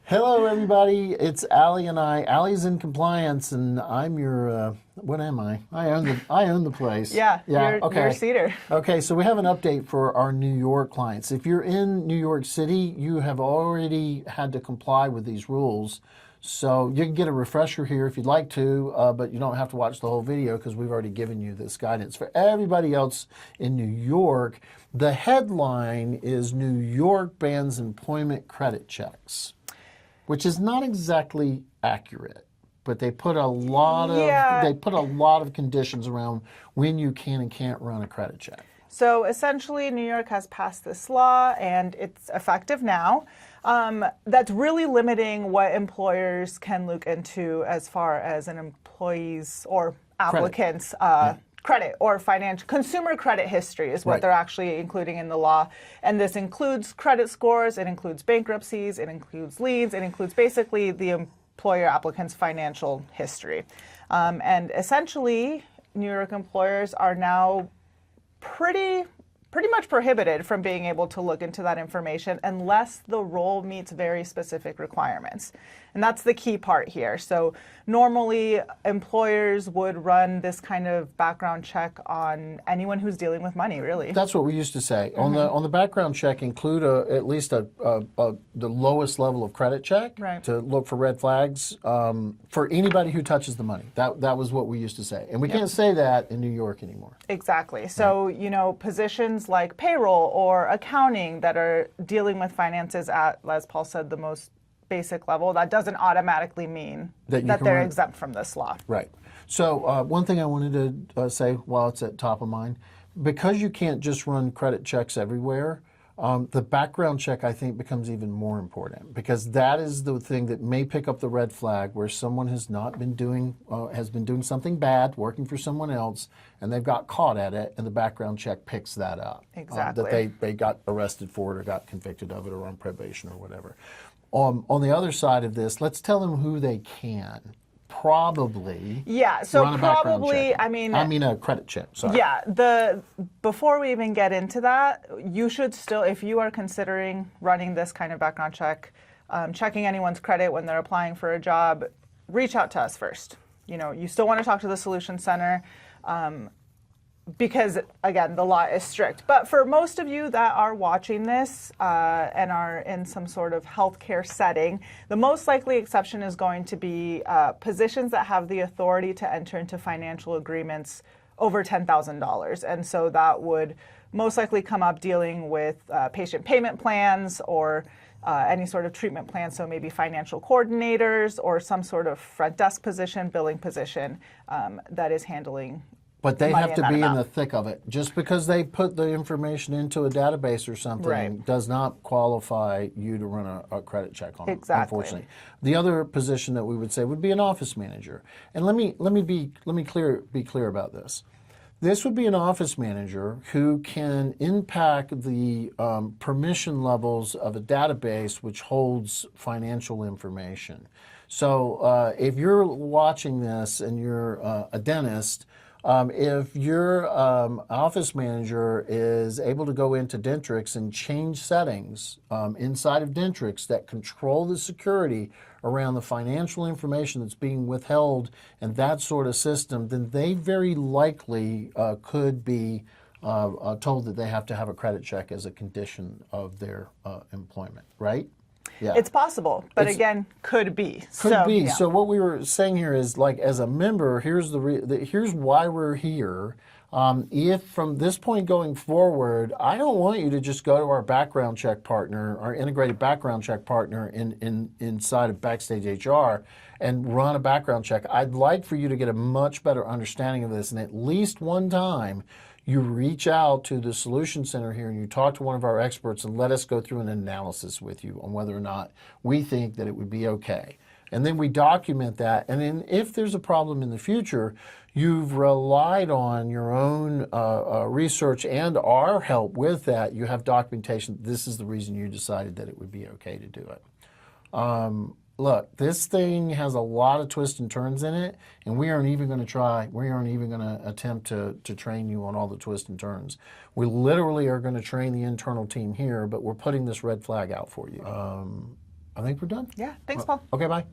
Hello, everybody. It's Allie and I. Allie's in compliance, and I'm your. What am I? I own the place. Yeah, Yeah. you're a Cedar. Okay. So we have an update for our New York clients. If you're in New York City, you have already had to comply with these rules. So you can get a refresher here if you'd like to, but you don't have to watch the whole video because we've already given you this guidance. For everybody else in New York, the headline is New York bans employment credit checks, which is not exactly accurate, but they put a lot of conditions around when you can and can't run a credit check. So essentially, New York has passed this law, and it's effective now. That's really limiting what employers can look into as far as an employee's or applicant's credit or financial consumer credit history is what they're actually including in the law. And this includes credit scores, it includes bankruptcies, it includes liens, it includes basically the employer applicant's financial history. And essentially, New York employers are now pretty much prohibited from being able to look into that information unless the role meets very specific requirements. And that's the key part here. So normally employers would run this kind of background check on anyone who's dealing with money, really. That's what we used to say. On the background check, include at least the lowest level of credit check to look for red flags for anybody who touches the money. That was what we used to say. And we can't say that in New York anymore. Exactly. So, you know, positions like payroll or accounting that are dealing with finances at, as Paul said, the most basic level, that doesn't automatically mean that they're exempt from this law. Right. So one thing I wanted to say while it's at top of mind, because you can't just run credit checks everywhere, the background check, I think, becomes even more important because that is the thing that may pick up the red flag where someone has not been doing, has been doing something bad, working for someone else, and they've got caught at it, and the background check picks that up. Exactly. That they got arrested for it or got convicted of it or on probation or whatever. On the other side of this, let's tell them who they can probably so run a probably, I mean a credit check, sorry. Yeah, before we even get into that, you should still, if you are considering running this kind of background check, checking anyone's credit when they're applying for a job, reach out to us first. You know, you still want to talk to the Solution Center, because, again, the law is strict. But for most of you that are watching this and are in some sort of healthcare setting, the most likely exception is going to be positions that have the authority to enter into financial agreements over $10,000. And so that would most likely come up dealing with patient payment plans or any sort of treatment plan, so maybe financial coordinators or some sort of front desk position, billing position that is handling. But they have to be in the thick of it. Just because they put the information into a database or something does not qualify you to run a credit check on them, unfortunately. The other position that we would say would be an office manager. And let me be clear about this. This would be an office manager who can impact the permission levels of a database which holds financial information. So if you're watching this and you're a dentist, if your office manager is able to go into Dentrix and change settings inside of Dentrix that control the security around the financial information that's being withheld and that sort of system, then they very likely could be told that they have to have a credit check as a condition of their employment, right? Yeah. It's possible, but again, could be. Could be. Yeah. So what we were saying here is, like, as a member, here's here's why we're here. If from this point going forward, I don't want you to just go to our background check partner, our integrated background check partner inside of Backstage HR and run a background check. I'd like for you to get a much better understanding of this, and at least one time you reach out to the Solution Center here and you talk to one of our experts and let us go through an analysis with you on whether or not we think that it would be okay. And then we document that. And then if there's a problem in the future, you've relied on your own research and our help with that. You have documentation. This is the reason you decided that it would be okay to do it. Look, this thing has a lot of twists and turns in it, and we aren't even going to attempt to train you on all the twists and turns. We literally are going to train the internal team here, but we're putting this red flag out for you. I think we're done. Yeah. Thanks, Paul. Okay, bye.